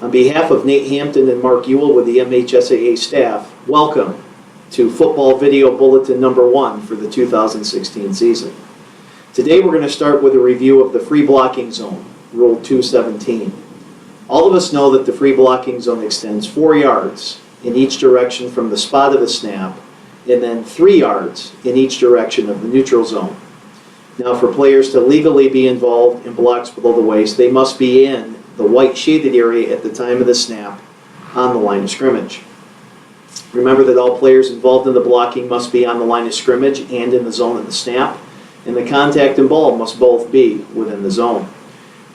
On behalf of Nate Hampton and Mark Ewell with the MHSAA staff, welcome to Football Video Bulletin number 1 for the 2016 season. Today we're going to start with a review of the free blocking zone, Rule 217. All of us know that the free blocking zone extends 4 yards in each direction from the spot of the snap, and then 3 yards in each direction of the neutral zone. Now, for players to legally be involved in blocks below the waist, they must be in the white shaded area at the time of the snap on the line of scrimmage. Remember that all players involved in the blocking must be on the line of scrimmage and in the zone of the snap, and the contact and ball must both be within the zone.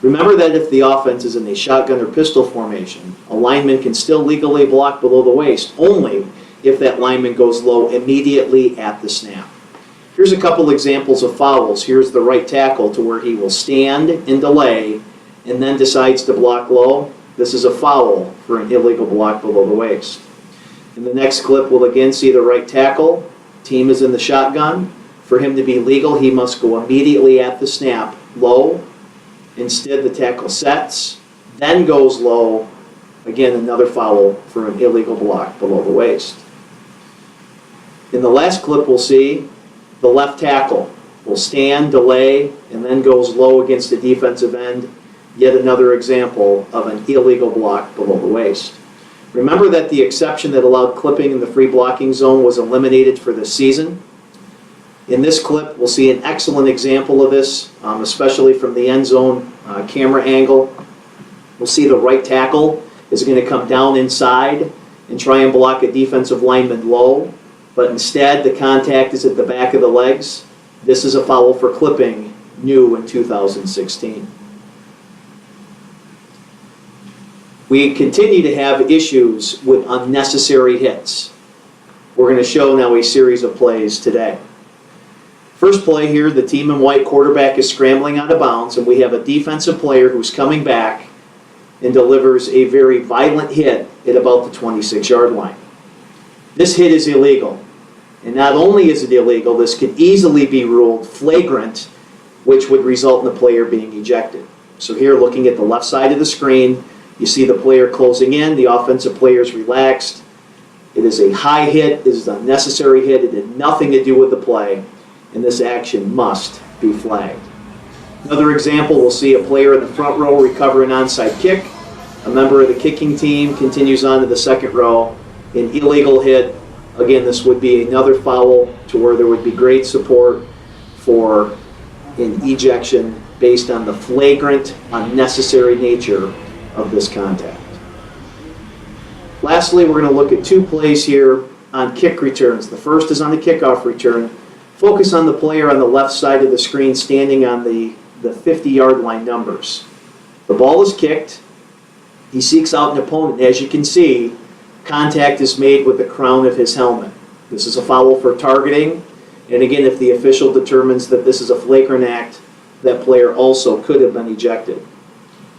Remember that if the offense is in a shotgun or pistol formation, a lineman can still legally block below the waist only if that lineman goes low immediately at the snap. Here's a couple examples of fouls. Here's the right tackle to where he will stand and delay and then decides to block low. This is a foul for an illegal block below the waist. In the next clip, we'll again see the right tackle. Team is in the shotgun. For him to be legal, he must go immediately at the snap low. Instead, the tackle sets, then goes low. Again, another foul for an illegal block below the waist. In the last clip, we'll see the left tackle will stand, delay, and then goes low against the defensive end. Yet another example of an illegal block below the waist. Remember that the exception that allowed clipping in the free blocking zone was eliminated for this season. In this clip, we'll see an excellent example of this, especially from the end zone camera angle. We'll see the right tackle is going to come down inside and try and block a defensive lineman low, but instead the contact is at the back of the legs. This is a foul for clipping, new in 2016. We continue to have issues with unnecessary hits. We're going to show now a series of plays today. First play here, the team in white quarterback is scrambling out of bounds, and we have a defensive player who's coming back and delivers a very violent hit at about the 26-yard line. This hit is illegal. And not only is it illegal, this could easily be ruled flagrant, which would result in the player being ejected. So here, looking at the left side of the screen, you see the player closing in, the offensive player is relaxed. It is a high hit, it is an unnecessary hit, it had nothing to do with the play, and this action must be flagged. Another example, we'll see a player in the front row recover an onside kick. A member of the kicking team continues on to the second row. An illegal hit. Again, this would be another foul to where there would be great support for an ejection based on the flagrant, unnecessary nature of this contact. Lastly, we're going to look at 2 plays here on kick returns. The first is on the kickoff return. Focus on the player on the left side of the screen standing on the 50-yard line numbers. The ball is kicked. He seeks out an opponent. As you can see, contact is made with the crown of his helmet. This is a foul for targeting. And again, if the official determines that this is a flagrant act, that player also could have been ejected.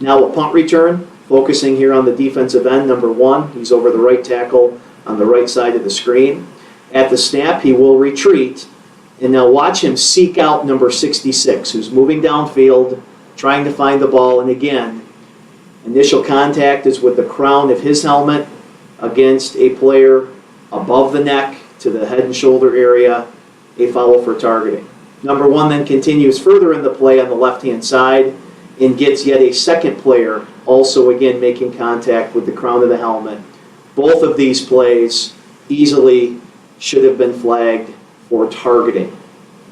Now a punt return, focusing here on the defensive end, number 1. He's over the right tackle on the right side of the screen. At the snap, he will retreat. And now watch him seek out number 66, who's moving downfield, trying to find the ball. And again, initial contact is with the crown of his helmet against a player above the neck to the head and shoulder area, a foul for targeting. Number 1 then continues further in the play on the left-hand side and gets yet a second player also again making contact with the crown of the helmet. Both of these plays easily should have been flagged for targeting.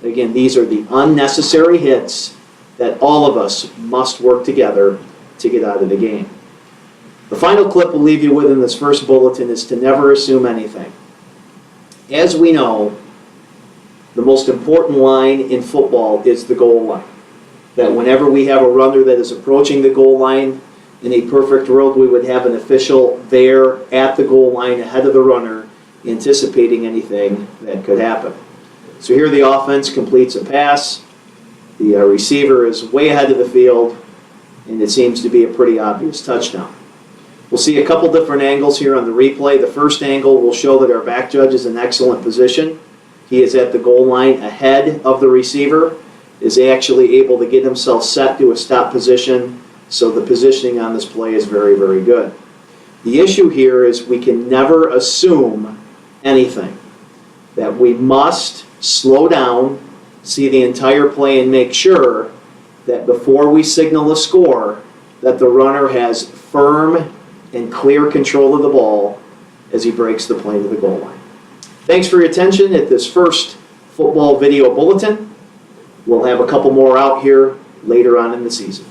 Again, these are the unnecessary hits that all of us must work together to get out of the game. The final clip we'll leave you with in this first bulletin is to never assume anything. As we know, the most important line in football is the goal line. That whenever we have a runner that is approaching the goal line, in a perfect world we would have an official there at the goal line ahead of the runner anticipating anything that could happen. So here the offense completes a pass. The receiver is way ahead of the field, and it seems to be a pretty obvious touchdown. We'll see a couple different angles here on the replay. The first angle will show that our back judge is in excellent position. He is at the goal line ahead of the receiver, is actually able to get himself set to a stop position, so the positioning on this play is very, very good. The issue here is we can never assume anything. That we must slow down, see the entire play, and make sure that before we signal a score, that the runner has firm and clear control of the ball as he breaks the play to the goal line. Thanks for your attention at this first football video bulletin. We'll have a couple more out here later on in the season.